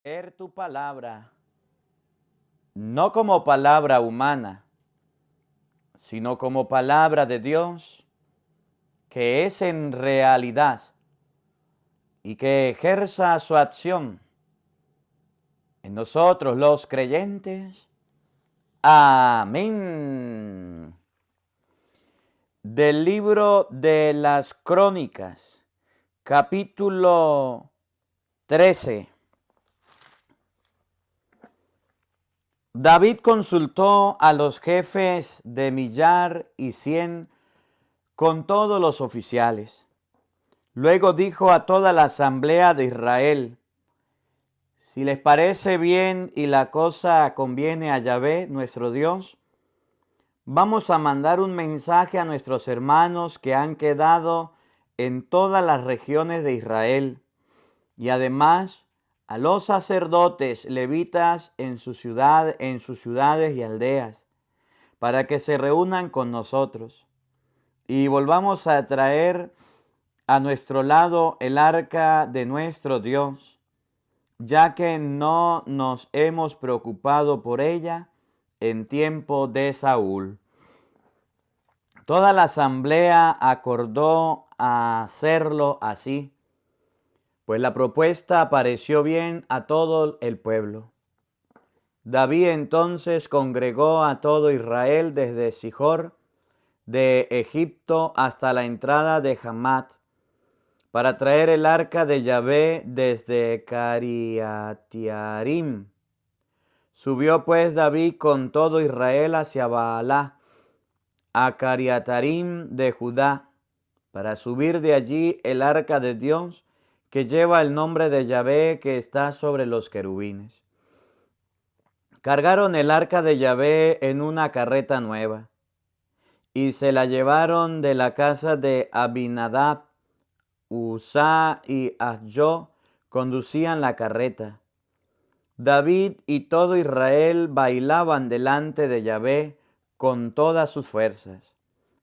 Leer tu palabra, no como palabra humana, sino como palabra de Dios, que es en realidad y que ejerza su acción en nosotros los creyentes. Amén. Del libro de las Crónicas, capítulo 13. David consultó a los jefes de 1,100,000 con todos los oficiales. Luego dijo a toda la asamblea de Israel: si les parece bien y la cosa conviene a Yahvé, nuestro Dios, vamos a mandar un mensaje a nuestros hermanos que han quedado en todas las regiones de Israel, y además a los sacerdotes levitas en sus ciudades y aldeas, para que se reúnan con nosotros y volvamos a traer a nuestro lado el arca de nuestro Dios, ya que no nos hemos preocupado por ella en tiempo de Saúl. Toda la asamblea acordó a hacerlo así, pues la propuesta pareció bien a todo el pueblo. David entonces congregó a todo Israel desde Sijor de Egipto hasta la entrada de Hamat, para traer el arca de Yahvé desde Cariatiarim. Subió pues David con todo Israel hacia Baalá, a Cariatarim de Judá, para subir de allí el arca de Dios, que lleva el nombre de Yahvé, que está sobre los querubines. Cargaron el arca de Yahvé en una carreta nueva, y se la llevaron de la casa de Abinadab. Uzá y Ahjó conducían la carreta. David y todo Israel bailaban delante de Yahvé con todas sus fuerzas,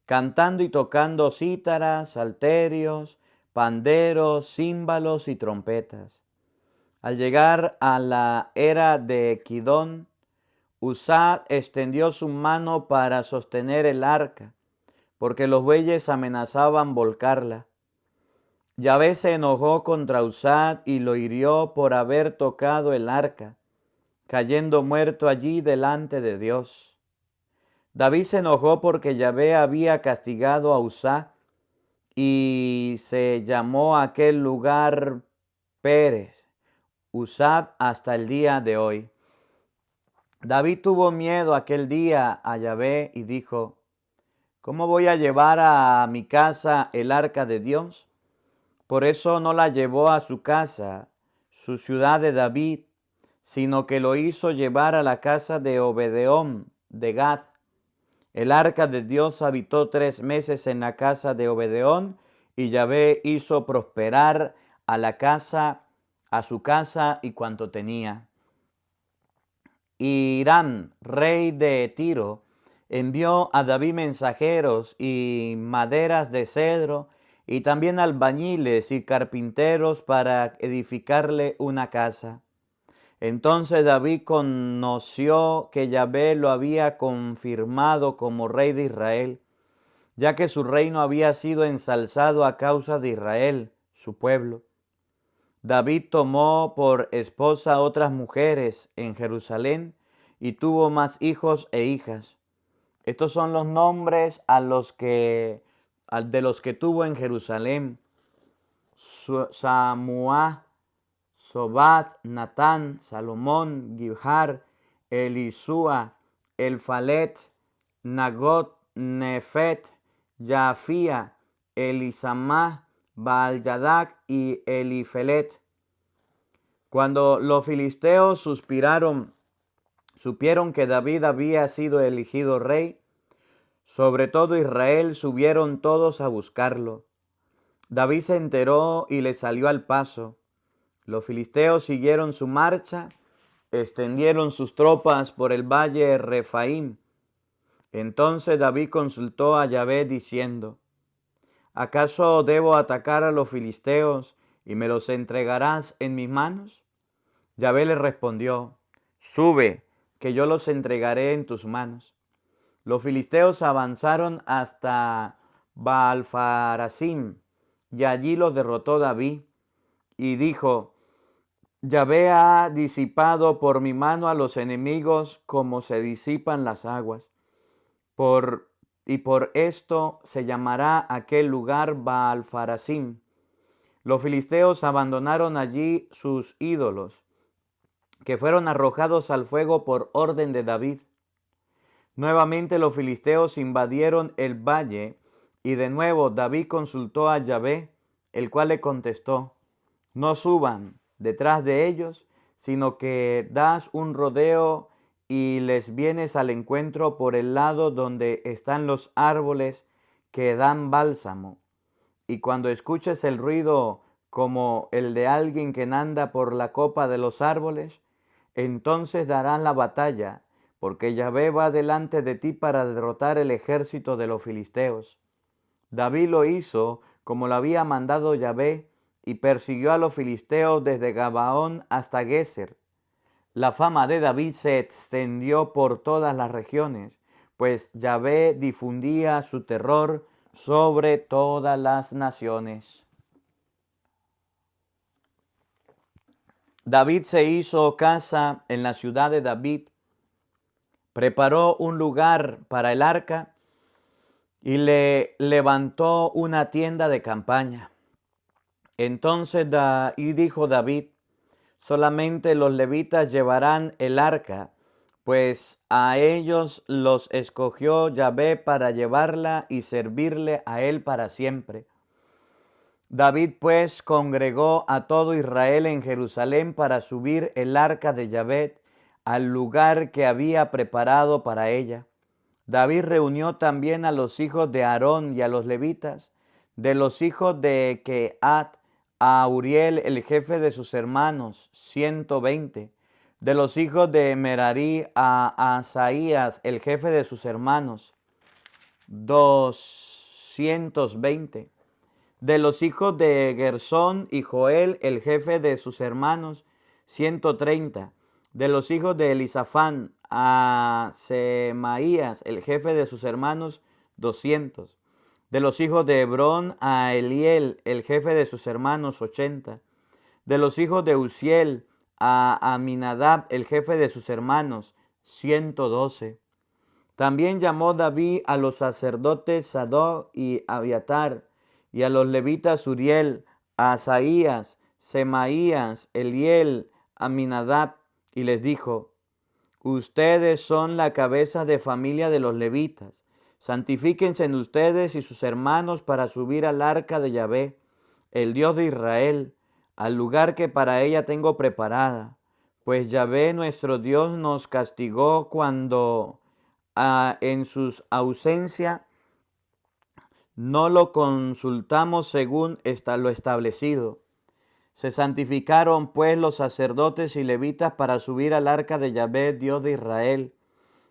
cantando y tocando cítaras, salterios, panderos, címbalos y trompetas. Al llegar a la era de Kidón, Uzá extendió su mano para sostener el arca, porque los bueyes amenazaban volcarla. Yahvé se enojó contra Uzá y lo hirió por haber tocado el arca, cayendo muerto allí delante de Dios. David se enojó porque Yahvé había castigado a Uzá, y se llamó aquel lugar Pérez, Uzá, hasta el día de hoy. David tuvo miedo aquel día a Yahvé y dijo: ¿cómo voy a llevar a mi casa el arca de Dios? Por eso no la llevó a su casa, su ciudad de David, sino que lo hizo llevar a la casa de Obed-edom de Gad. El arca de Dios habitó 3 meses en la casa de Obed-edom, y Yahvé hizo prosperar a su casa y cuanto tenía. Hiram, rey de Tiro, envió a David mensajeros y maderas de cedro, y también albañiles y carpinteros para edificarle una casa. Entonces David conoció que Yahvé lo había confirmado como rey de Israel, ya que su reino había sido ensalzado a causa de Israel, su pueblo. David tomó por esposa a otras mujeres en Jerusalén y tuvo más hijos e hijas. Estos son los nombres de los que tuvo en Jerusalén: Samuá, Sobat, Natán, Salomón, Gibhar, Elisúa, Elfalet, Nagot, Nefet, Yafía, Elisamá, Baal-Yadac y Elifelet. Cuando los filisteos supieron que David había sido elegido rey, sobre todo Israel subieron todos a buscarlo. David se enteró y le salió al paso. Los filisteos siguieron su marcha, extendieron sus tropas por el valle de Refaim. Entonces David consultó a Yahvé diciendo: ¿acaso debo atacar a los filisteos y me los entregarás en mis manos? Yahvé le respondió: sube, que yo los entregaré en tus manos. Los filisteos avanzaron hasta Baal-Farasim, y allí los derrotó David, y dijo: Yahvé ha disipado por mi mano a los enemigos como se disipan las aguas. Y por esto se llamará aquel lugar Baal-Farasim. Los filisteos abandonaron allí sus ídolos, que fueron arrojados al fuego por orden de David. Nuevamente los filisteos invadieron el valle, y de nuevo David consultó a Yahvé, el cual le contestó: no suban detrás de ellos, sino que das un rodeo y les vienes al encuentro por el lado donde están los árboles que dan bálsamo. Y cuando escuches el ruido como el de alguien que anda por la copa de los árboles, entonces darán la batalla, porque Yahvé va delante de ti para derrotar el ejército de los filisteos. David lo hizo como lo había mandado Yahvé, y persiguió a los filisteos desde Gabaón hasta Geser. La fama de David se extendió por todas las regiones, pues Yahvé difundía su terror sobre todas las naciones. David se hizo casa en la ciudad de David, preparó un lugar para el arca y le levantó una tienda de campaña. Entonces dijo David: solamente los levitas llevarán el arca, pues a ellos los escogió Yahvé para llevarla y servirle a él para siempre. David pues congregó a todo Israel en Jerusalén para subir el arca de Yahvé al lugar que había preparado para ella. David reunió también a los hijos de Aarón y a los levitas, de los hijos de Kehat, a Uriel, el jefe de sus hermanos, 120. De los hijos de Merari, a Asaías, el jefe de sus hermanos, 220. De los hijos de Gersón y Joel, el jefe de sus hermanos, 130. De los hijos de Elisafán, a Semaías, el jefe de sus hermanos, 200. De los hijos de Hebrón, a Eliel, el jefe de sus hermanos, 80. De los hijos de Uziel, a Aminadab, el jefe de sus hermanos, 112. También llamó David a los sacerdotes Sadoc y Abiatar, y a los levitas Uriel, a Asaías, Semaías, Eliel, Aminadab, y les dijo: ustedes son la cabeza de familia de los levitas. Santifíquense en ustedes y sus hermanos para subir al arca de Yahvé, el Dios de Israel, al lugar que para ella tengo preparada. Pues Yahvé nuestro Dios nos castigó cuando en su ausencia no lo consultamos según lo establecido. Se santificaron pues los sacerdotes y levitas para subir al arca de Yahvé, Dios de Israel.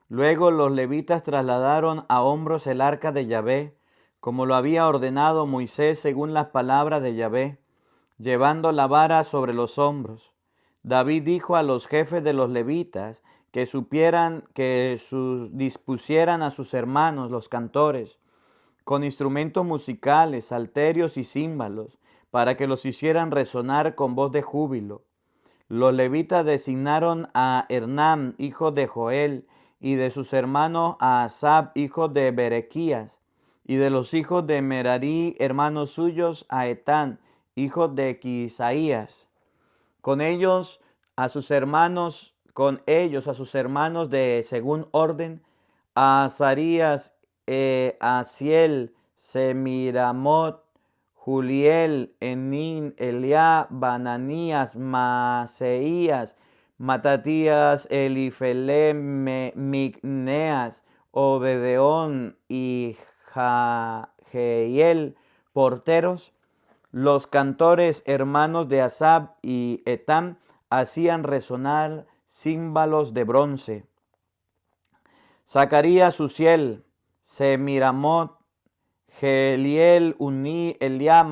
Luego los levitas trasladaron a hombros el arca de Yahvé, como lo había ordenado Moisés según las palabras de Yahvé, llevando la vara sobre los hombros. David dijo a los jefes de los levitas que dispusieran a sus hermanos, los cantores, con instrumentos musicales, salterios y címbalos, para que los hicieran resonar con voz de júbilo. Los levitas designaron a Hernán, hijo de Joel, y de sus hermanos a Asab, hijo de Berequías, y de los hijos de Merari, hermanos suyos, a Etán, hijo de Quisaías. Con ellos a sus hermanos de según orden, a Azarías, Asiel, Semiramot, Juliel, Enín, Eliá, Bananías, Maseías, Matatías, Elifelem, Migneas, Obedeón y Jahiel, porteros. Los cantores hermanos de Asab y Etán hacían resonar címbalos de bronce. Zacarías, Uziel, Semiramot, Geliel, Uní, Eliá,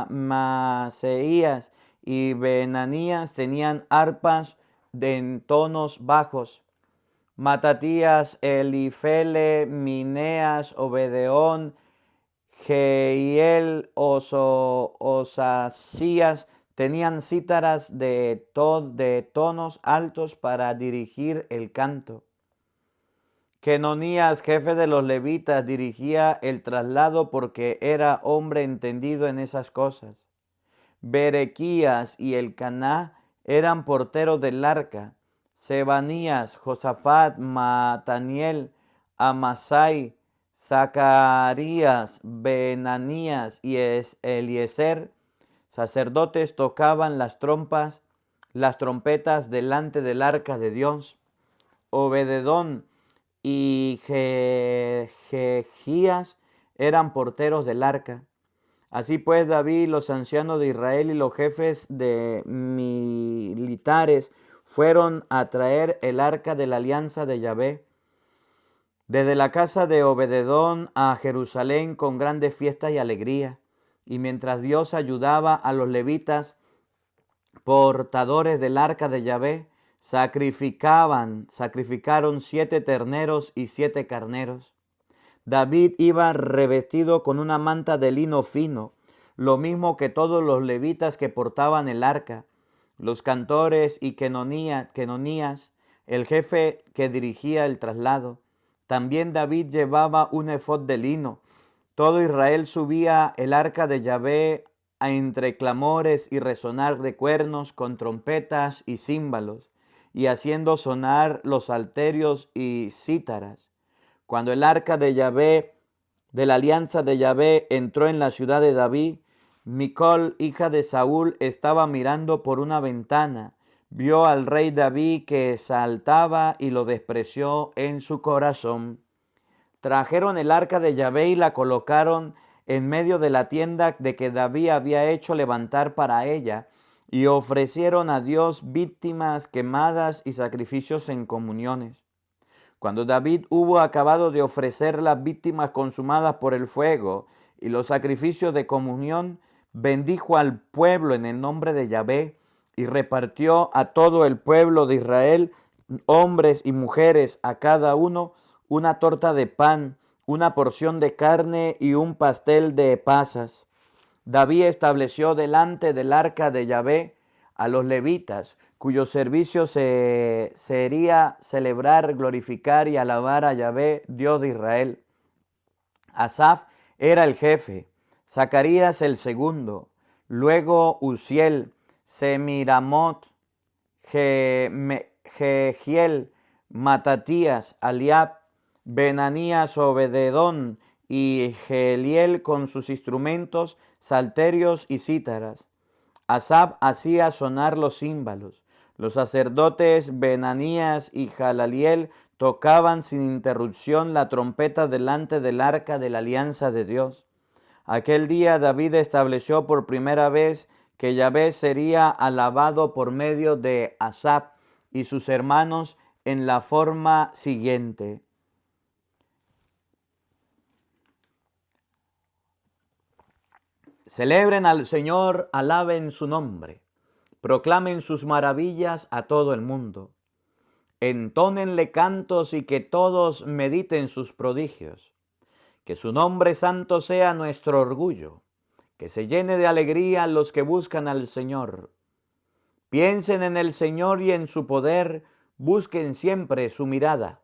Maseías y Benanías tenían arpas, en tonos bajos. Matatías, Elifele, Mineas, Obedeón, Jehiel, Osasías tenían cítaras de tonos altos para dirigir el canto. Quenonías, jefe de los levitas, dirigía el traslado porque era hombre entendido en esas cosas. Berequías y Elcaná eran porteros del arca. Sebanías, Josafat, Mataniel, Amasai, Zacarías, Benanías y Eliezer, sacerdotes, tocaban las trompetas delante del arca de Dios. Obededón y Jehías eran porteros del arca. Así pues, David, los ancianos de Israel y los jefes de militares fueron a traer el arca de la alianza de Yahvé desde la casa de Obededón a Jerusalén con grandes fiestas y alegría. Y mientras Dios ayudaba a los levitas, portadores del arca de Yahvé, sacrificaron 7 terneros y 7 carneros. David iba revestido con una manta de lino fino, lo mismo que todos los levitas que portaban el arca, los cantores y quenonías, el jefe que dirigía el traslado. También David llevaba un efod de lino. Todo Israel subía el arca de Yahvé entre clamores y resonar de cuernos con trompetas y címbalos, y haciendo sonar los salterios y cítaras. Cuando el arca de Yahvé, de la alianza de Yahvé, entró en la ciudad de David, Micol, hija de Saúl, estaba mirando por una ventana. Vio al rey David que saltaba y lo despreció en su corazón. Trajeron el arca de Yahvé y la colocaron en medio de la tienda de que David había hecho levantar para ella, y ofrecieron a Dios víctimas quemadas y sacrificios en comuniones. Cuando David hubo acabado de ofrecer las víctimas consumadas por el fuego y los sacrificios de comunión, bendijo al pueblo en el nombre de Yahvé y repartió a todo el pueblo de Israel, hombres y mujeres, a cada uno una torta de pan, una porción de carne y un pastel de pasas. David estableció delante del arca de Yahvé a los levitas, cuyo servicio sería celebrar, glorificar y alabar a Yahvé, Dios de Israel. Asaf era el jefe, Zacarías el segundo, luego Uziel, Semiramot, Jehiel, Matatías, Aliab, Benanías, Obededón y Jeliel con sus instrumentos, salterios y cítaras. Asaf hacía sonar los címbalos. Los sacerdotes Benanías y Jalaliel tocaban sin interrupción la trompeta delante del arca de la alianza de Dios. Aquel día David estableció por primera vez que Yahvé sería alabado por medio de Asaf y sus hermanos en la forma siguiente. Celebren al Señor, alaben su nombre, proclamen sus maravillas a todo el mundo. Entónenle cantos y que todos mediten sus prodigios. Que su nombre santo sea nuestro orgullo, que se llene de alegría los que buscan al Señor. Piensen en el Señor y en su poder, busquen siempre su mirada.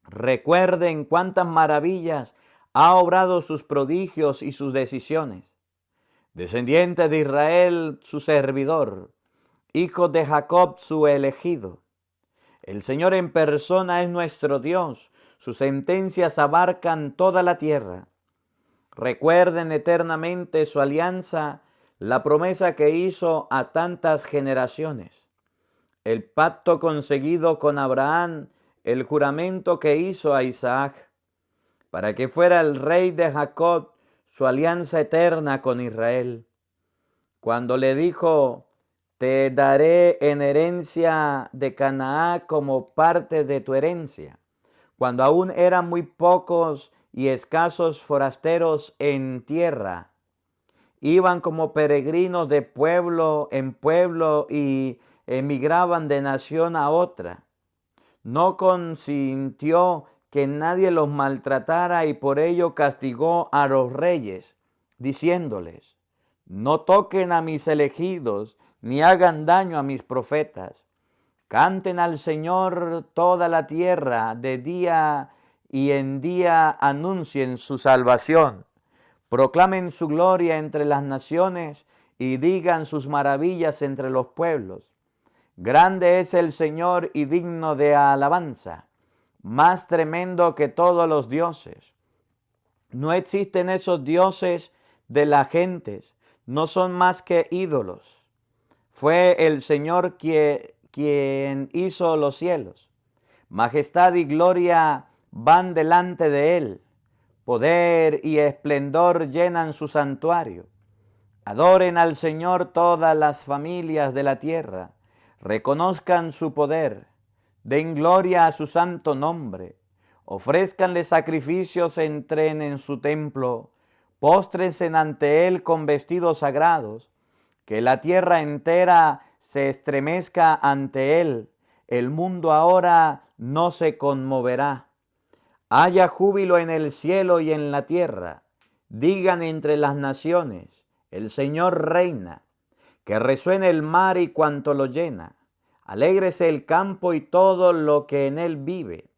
Recuerden cuántas maravillas ha obrado sus prodigios y sus decisiones. Descendiente de Israel, su servidor, hijo de Jacob, su elegido. El Señor en persona es nuestro Dios, sus sentencias abarcan toda la tierra. Recuerden eternamente su alianza, la promesa que hizo a tantas generaciones, el pacto conseguido con Abraham, el juramento que hizo a Isaac, para que fuera el rey de Jacob, su alianza eterna con Israel. Cuando le dijo, te daré en herencia de Canaán como parte de tu herencia, cuando aún eran muy pocos y escasos forasteros en tierra, iban como peregrinos de pueblo en pueblo y emigraban de nación a otra. No consintió que nadie los maltratara y por ello castigó a los reyes, diciéndoles: no toquen a mis elegidos, ni hagan daño a mis profetas. Canten al Señor toda la tierra, de día y en día anuncien su salvación. Proclamen su gloria entre las naciones y digan sus maravillas entre los pueblos. Grande es el Señor y digno de alabanza, más tremendo que todos los dioses. No existen esos dioses de las gentes, no son más que ídolos. Fue el Señor quien hizo los cielos. Majestad y gloria van delante de él. Poder y esplendor llenan su santuario. Adoren al Señor todas las familias de la tierra. Reconozcan su poder. Den gloria a su santo nombre. Ofrézcanle sacrificios, entren en su templo. Póstrense ante él con vestidos sagrados. Que la tierra entera se estremezca ante él. El mundo ahora no se conmoverá. Haya júbilo en el cielo y en la tierra. Digan entre las naciones: el Señor reina. Que resuene el mar y cuanto lo llena. Alégrese el campo y todo lo que en él vive.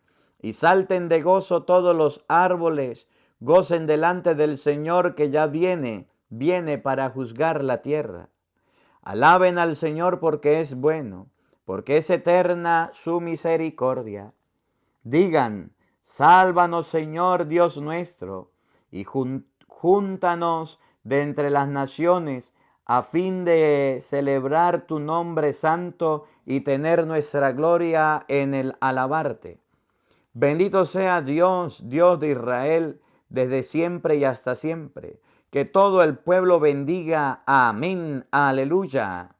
Y salten de gozo todos los árboles. Gocen delante del Señor que ya viene para juzgar la tierra. Alaben al Señor porque es bueno, porque es eterna su misericordia. Digan: sálvanos, Señor Dios nuestro, y júntanos de entre las naciones, a fin de celebrar tu nombre santo y tener nuestra gloria en el alabarte. Bendito sea Dios, Dios de Israel, desde siempre y hasta siempre. Que todo el pueblo bendiga. Amén. Aleluya.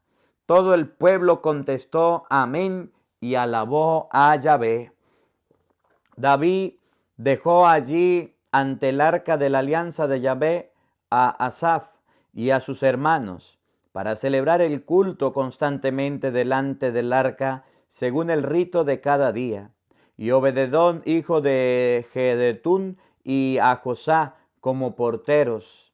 Todo el pueblo contestó amén y alabó a Yahvé. David dejó allí ante el arca de la alianza de Yahvé a Asaf y a sus hermanos para celebrar el culto constantemente delante del arca según el rito de cada día. Y Obededón, hijo de Gedetún, y a Josá como porteros.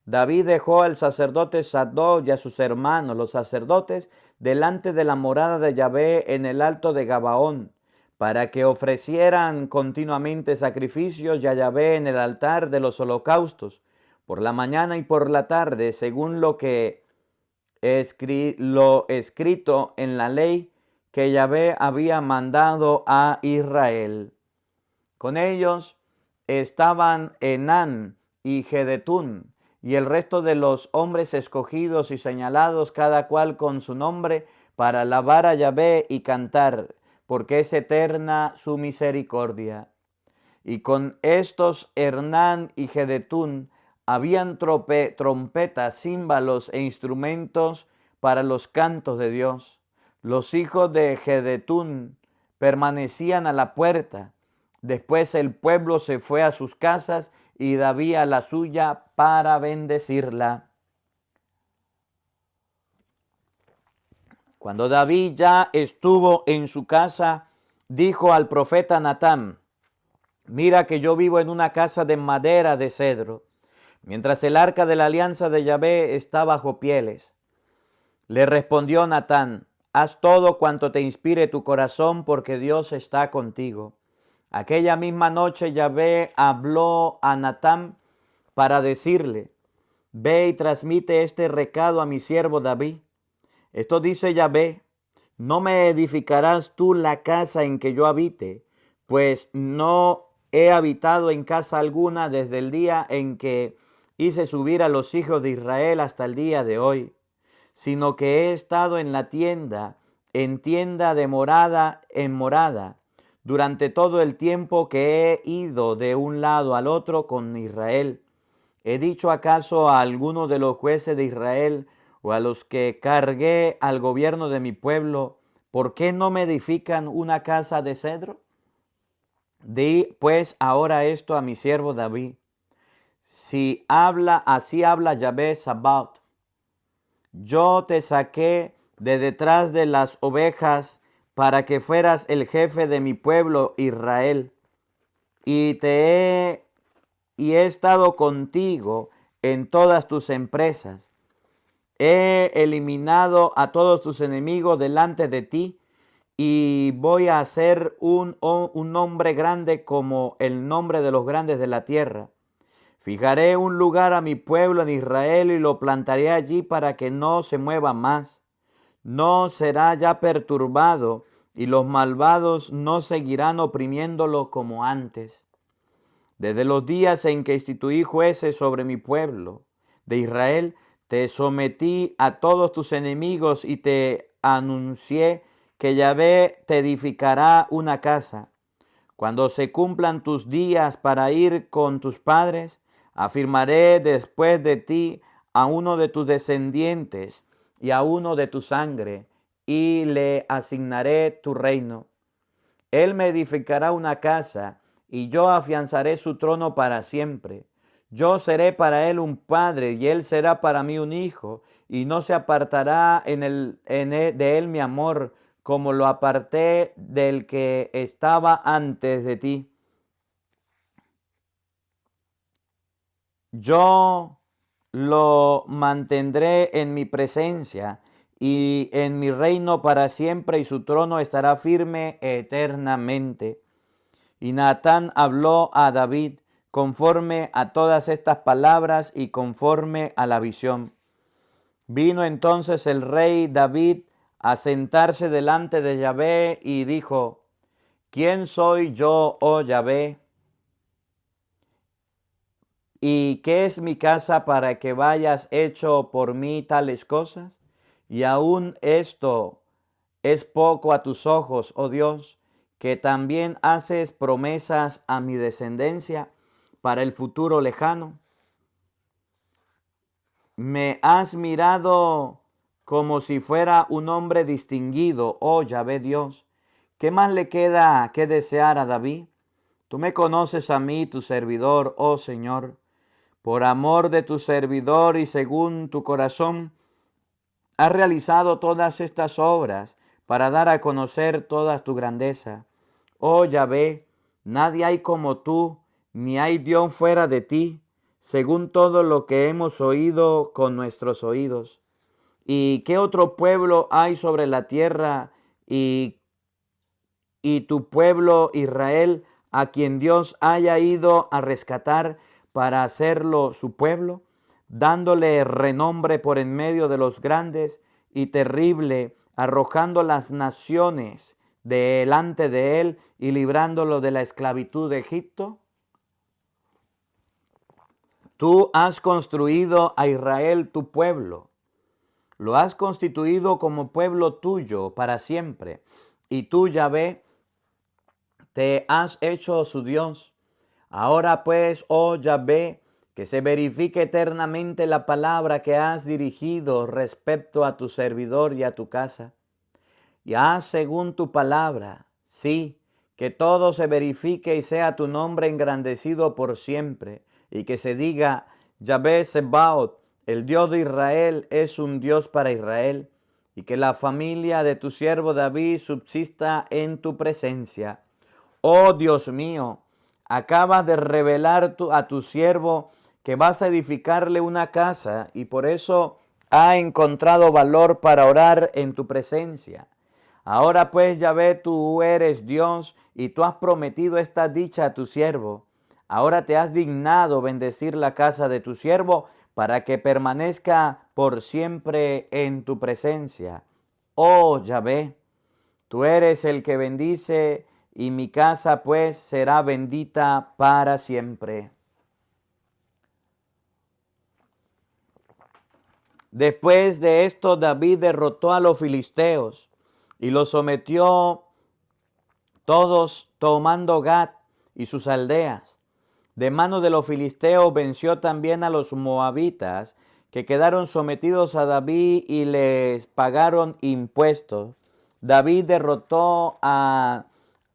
David dejó al sacerdote Sadoc y a sus hermanos, los sacerdotes, delante de la morada de Yahvé en el alto de Gabaón, para que ofrecieran continuamente sacrificios y a Yahvé en el altar de los holocaustos, por la mañana y por la tarde, según lo escrito en la ley que Yahvé había mandado a Israel. Con ellos estaban Enán y Gedetún, y el resto de los hombres escogidos y señalados, cada cual con su nombre, para alabar a Yahvé y cantar, porque es eterna su misericordia. Y con estos Enán y Gedetún habían trompetas, címbalos e instrumentos para los cantos de Dios. Los hijos de Gedetún permanecían a la puerta. Después el pueblo se fue a sus casas y David a la suya para bendecirla. Cuando David ya estuvo en su casa, dijo al profeta Natán: mira que yo vivo en una casa de madera de cedro, mientras el arca de la alianza de Yahvé está bajo pieles. Le respondió Natán: haz todo cuanto te inspire tu corazón, porque Dios está contigo. Aquella misma noche Yahvé habló a Natán para decirle: ve y transmite este recado a mi siervo David. Esto dice Yahvé: no me edificarás tú la casa en que yo habite, pues no he habitado en casa alguna desde el día en que hice subir a los hijos de Israel hasta el día de hoy, sino que he estado en la tienda, en tienda de morada en morada, durante todo el tiempo que he ido de un lado al otro con Israel. ¿He dicho acaso a alguno de los jueces de Israel o a los que cargué al gobierno de mi pueblo, por qué no me edifican una casa de cedro? Di pues ahora esto a mi siervo David: así habla Yahvé Sabaoth: yo te saqué de detrás de las ovejas, para que fueras el jefe de mi pueblo Israel. Y he estado contigo en todas tus empresas. He eliminado a todos tus enemigos delante de ti, y voy a hacer un nombre grande como el nombre de los grandes de la tierra. Fijaré un lugar a mi pueblo en Israel y lo plantaré allí para que no se mueva más. No será ya perturbado, y los malvados no seguirán oprimiéndolo como antes. Desde los días en que instituí jueces sobre mi pueblo de Israel, te sometí a todos tus enemigos y te anuncié que Yahvé te edificará una casa. Cuando se cumplan tus días para ir con tus padres, afirmaré después de ti a uno de tus descendientes y a uno de tu sangre, y le asignaré tu reino. Él me edificará una casa, y yo afianzaré su trono para siempre. Yo seré para él un padre, y él será para mí un hijo, y no se apartará de él mi amor, como lo aparté del que estaba antes de ti. Yo lo mantendré en mi presencia y en mi reino para siempre, y su trono estará firme eternamente. Y Natán habló a David conforme a todas estas palabras y conforme a la visión. Vino entonces el rey David a sentarse delante de Yahvé y dijo: ¿Quién soy yo, oh Yahvé? ¿Y qué es mi casa para que vayas hecho por mí tales cosas? Y aún esto es poco a tus ojos, oh Dios, que también haces promesas a mi descendencia para el futuro lejano. Me has mirado como si fuera un hombre distinguido, oh Yahvé Dios. ¿Qué más le queda que desear a David? Tú me conoces a mí, tu servidor, oh Señor. Por amor de tu servidor y según tu corazón, has realizado todas estas obras para dar a conocer toda tu grandeza. Oh Yahvé, nadie hay como tú, ni hay Dios fuera de ti, según todo lo que hemos oído con nuestros oídos. ¿Y qué otro pueblo hay sobre la tierra y tu pueblo Israel, a quien Dios haya ido a rescatar para hacerlo su pueblo, dándole renombre por en medio de los grandes y terrible, arrojando las naciones delante de él y librándolo de la esclavitud de Egipto? Tú has construido a Israel tu pueblo, lo has constituido como pueblo tuyo para siempre, y tú, Yahvé, te has hecho su Dios. Ahora pues, oh Yahvé, que se verifique eternamente la palabra que has dirigido respecto a tu servidor y a tu casa. Y haz según tu palabra, sí, que todo se verifique y sea tu nombre engrandecido por siempre, y que se diga: Yahvé Sebaot, el Dios de Israel, es un Dios para Israel, y que la familia de tu siervo David subsista en tu presencia. Oh Dios mío, acabas de revelar a tu siervo que vas a edificarle una casa, y por eso ha encontrado valor para orar en tu presencia. Ahora pues, Yahvé, tú eres Dios, y tú has prometido esta dicha a tu siervo. Ahora te has dignado bendecir la casa de tu siervo para que permanezca por siempre en tu presencia. Oh Yahvé, tú eres el que bendice, y mi casa pues será bendita para siempre. Después de esto, David derrotó a los filisteos y los sometió todos, tomando Gat y sus aldeas. De mano de los filisteos venció también a los moabitas, que quedaron sometidos a David y les pagaron impuestos. David derrotó a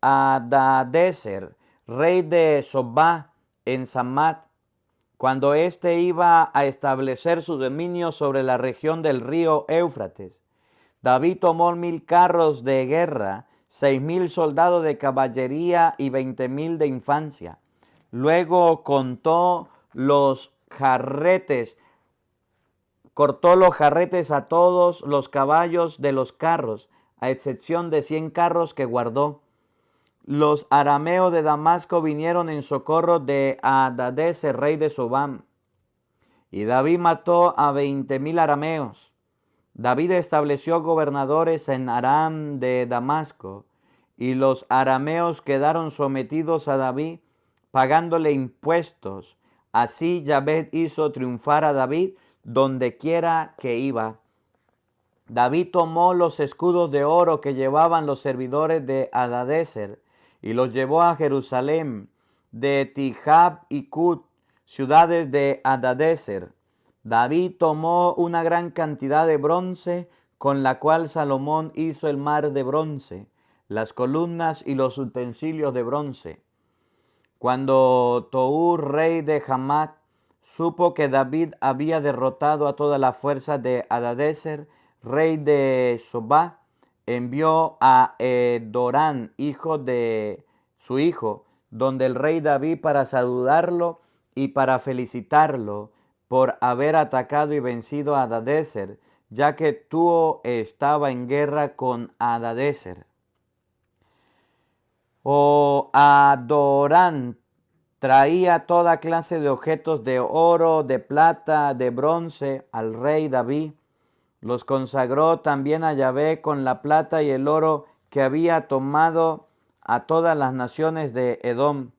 Hadadezer, rey de Sobá, en Samat, cuando éste iba a establecer su dominio sobre la región del río Éufrates. David tomó 1000 carros de guerra, 6000 soldados de caballería y 20,000 de infancia. Luego cortó los jarretes a todos los caballos de los carros, a excepción de 100 carros que guardó. Los arameos de Damasco vinieron en socorro de Hadadezer, rey de Sobam, y David mató a 20,000 arameos. David estableció gobernadores en Aram de Damasco, y los arameos quedaron sometidos a David, pagándole impuestos. Así Yahvé hizo triunfar a David donde quiera que iba. David tomó los escudos de oro que llevaban los servidores de Hadadezer y los llevó a Jerusalén, de Tijab y Cut, ciudades de Hadadezer. David tomó una gran cantidad de bronce, con la cual Salomón hizo el mar de bronce, las columnas y los utensilios de bronce. Cuando Tou, rey de Hamat, supo que David había derrotado a toda la fuerza de Hadadezer, rey de Sobá, envió a Dorán, hijo de su hijo, donde el rey David, para saludarlo y para felicitarlo por haber atacado y vencido a Hadadezer, ya que Tou estaba en guerra con Hadadezer. Adorán traía toda clase de objetos de oro, de plata, de bronce al rey David. Los consagró también a Yahvé con la plata y el oro que había tomado a todas las naciones de Edom,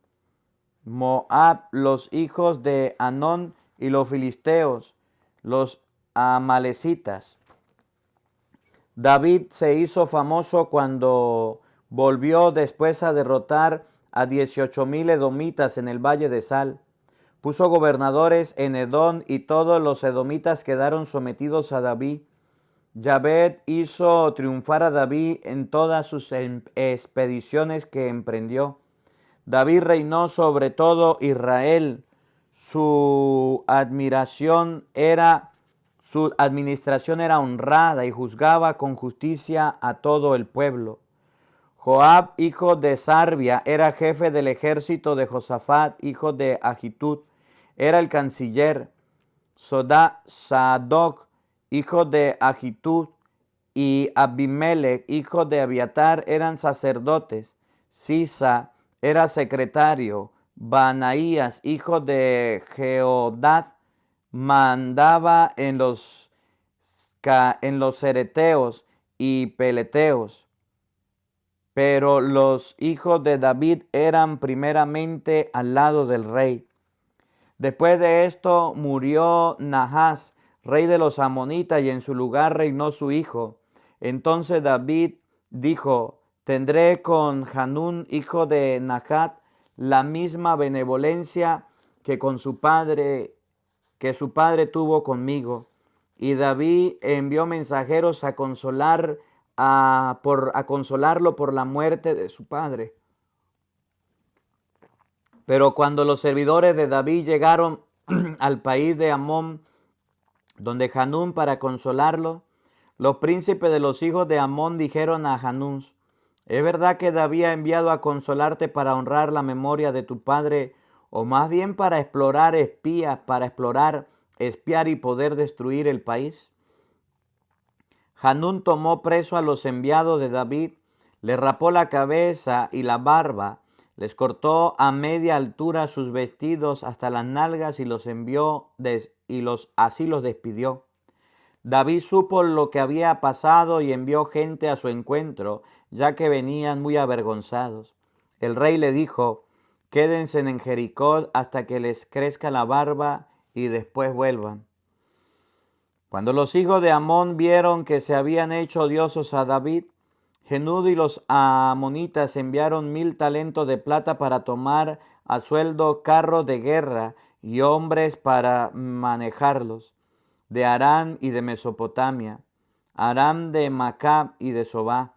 Moab, los hijos de Anón y los filisteos, los amalecitas. David se hizo famoso cuando volvió después a derrotar a 18,000 edomitas en el valle de Sal. Puso gobernadores en Edom y todos los edomitas quedaron sometidos a David. Yahvé hizo triunfar a David en todas sus expediciones que emprendió. David reinó sobre todo Israel. Su administración era honrada y juzgaba con justicia a todo el pueblo. Joab, hijo de Sarbia, era jefe del ejército de Josafat, hijo de Ahitud, era el canciller. Sadoc, hijo de Ahitud, y Abimelech, hijo de Abiatar, eran sacerdotes. Sisa era secretario. Banaías, hijo de Jehodat, mandaba en los cereteos y peleteos. Pero los hijos de David eran primeramente al lado del rey. Después de esto murió Nahas, rey de los amonitas, y en su lugar reinó su hijo. Entonces David dijo: tendré con Hanún, hijo de Nahat, la misma benevolencia que su padre tuvo conmigo. Y David envió mensajeros a consolarlo por la muerte de su padre. Pero cuando los servidores de David llegaron al país de Amón, donde Hanún, para consolarlo, los príncipes de los hijos de Amón dijeron a Hanún: ¿es verdad que David ha enviado a consolarte para honrar la memoria de tu padre, o más bien para espiar y poder destruir el país? Hanún tomó preso a los enviados de David, le rapó la cabeza y la barba, les cortó a media altura sus vestidos hasta las nalgas y así los despidió. David supo lo que había pasado y envió gente a su encuentro, ya que venían muy avergonzados. El rey le dijo: quédense en Jericó hasta que les crezca la barba y después vuelvan. Cuando los hijos de Amón vieron que se habían hecho odiosos a David, Genud y los amonitas enviaron 1000 talentos de plata para tomar a sueldo carros de guerra y hombres para manejarlos, de Harán y de Mesopotamia, Aram, de Macab y de Sobá.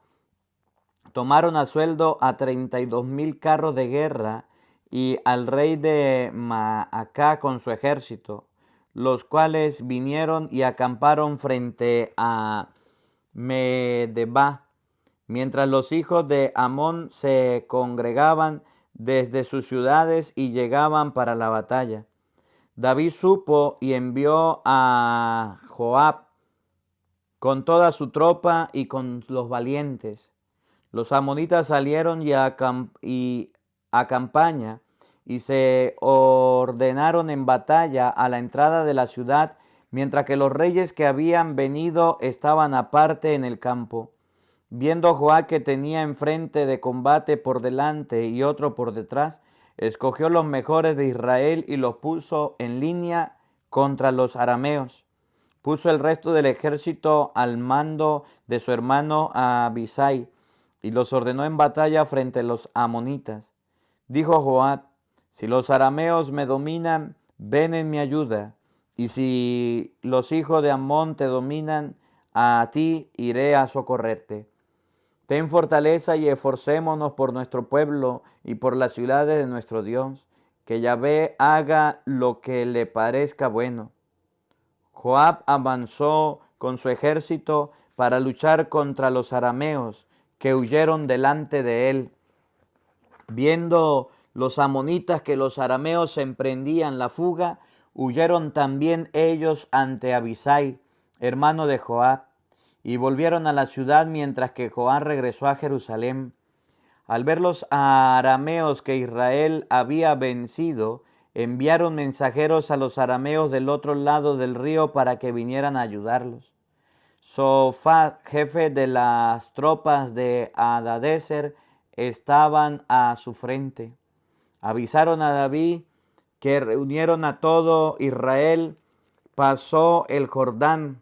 Tomaron a sueldo a 32,000 carros de guerra y al rey de Maacá con su ejército, los cuales vinieron y acamparon frente a Medeba, mientras los hijos de Amón se congregaban desde sus ciudades y llegaban para la batalla. David supo y envió a Joab con toda su tropa y con los valientes. Los amonitas salieron a campaña y se ordenaron en batalla a la entrada de la ciudad, mientras que los reyes que habían venido estaban aparte en el campo. Viendo Joab que tenía enfrente de combate por delante y otro por detrás, escogió los mejores de Israel y los puso en línea contra los arameos. Puso el resto del ejército al mando de su hermano Abisai y los ordenó en batalla frente a los amonitas. Dijo Joab: si los arameos me dominan, ven en mi ayuda, y si los hijos de Amón te dominan, a ti iré a socorrerte. Ten fortaleza y esforcémonos por nuestro pueblo y por las ciudades de nuestro Dios, que Yahvé haga lo que le parezca bueno. Joab avanzó con su ejército para luchar contra los arameos, que huyeron delante de él. Viendo los amonitas que los arameos emprendían la fuga, huyeron también ellos ante Abisai, hermano de Joab, y volvieron a la ciudad mientras que Joab regresó a Jerusalén. Al ver los arameos que Israel había vencido, enviaron mensajeros a los arameos del otro lado del río para que vinieran a ayudarlos. Sofat, jefe de las tropas de Hadadezer, estaban a su frente. Avisaron a David que reunieron a todo Israel, pasó el Jordán,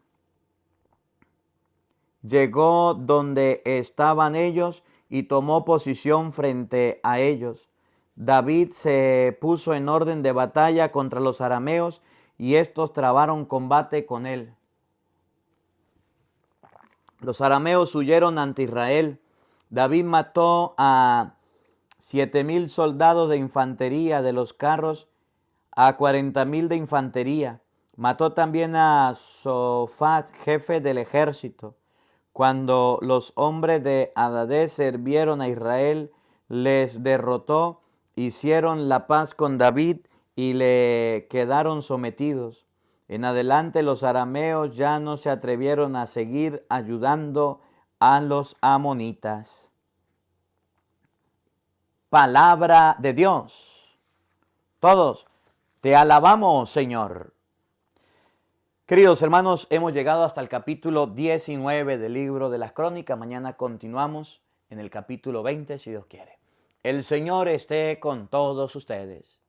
llegó donde estaban ellos y tomó posición frente a ellos. David se puso en orden de batalla contra los arameos y estos trabaron combate con él. Los arameos huyeron ante Israel. David mató a 7,000 soldados de infantería de los carros, a 40,000 de infantería. Mató también a Sofat, jefe del ejército. Cuando los hombres de Hadadezer vieron a Israel, les derrotó, hicieron la paz con David y le quedaron sometidos. En adelante los arameos ya no se atrevieron a seguir ayudando a los amonitas. Palabra de Dios. Todos te alabamos, Señor. Queridos hermanos, hemos llegado hasta el capítulo 19 del libro de las Crónicas. Mañana continuamos en el capítulo 20, si Dios quiere. El Señor esté con todos ustedes.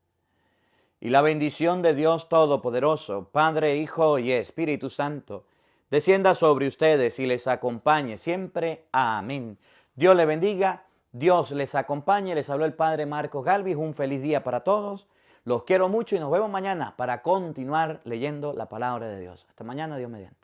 Y la bendición de Dios Todopoderoso, Padre, Hijo y Espíritu Santo, descienda sobre ustedes y les acompañe siempre. Amén. Dios les bendiga, Dios les acompañe. Les habló el Padre Marcos Galvis. Un feliz día para todos. Los quiero mucho y nos vemos mañana para continuar leyendo la palabra de Dios. Hasta mañana, Dios mediante.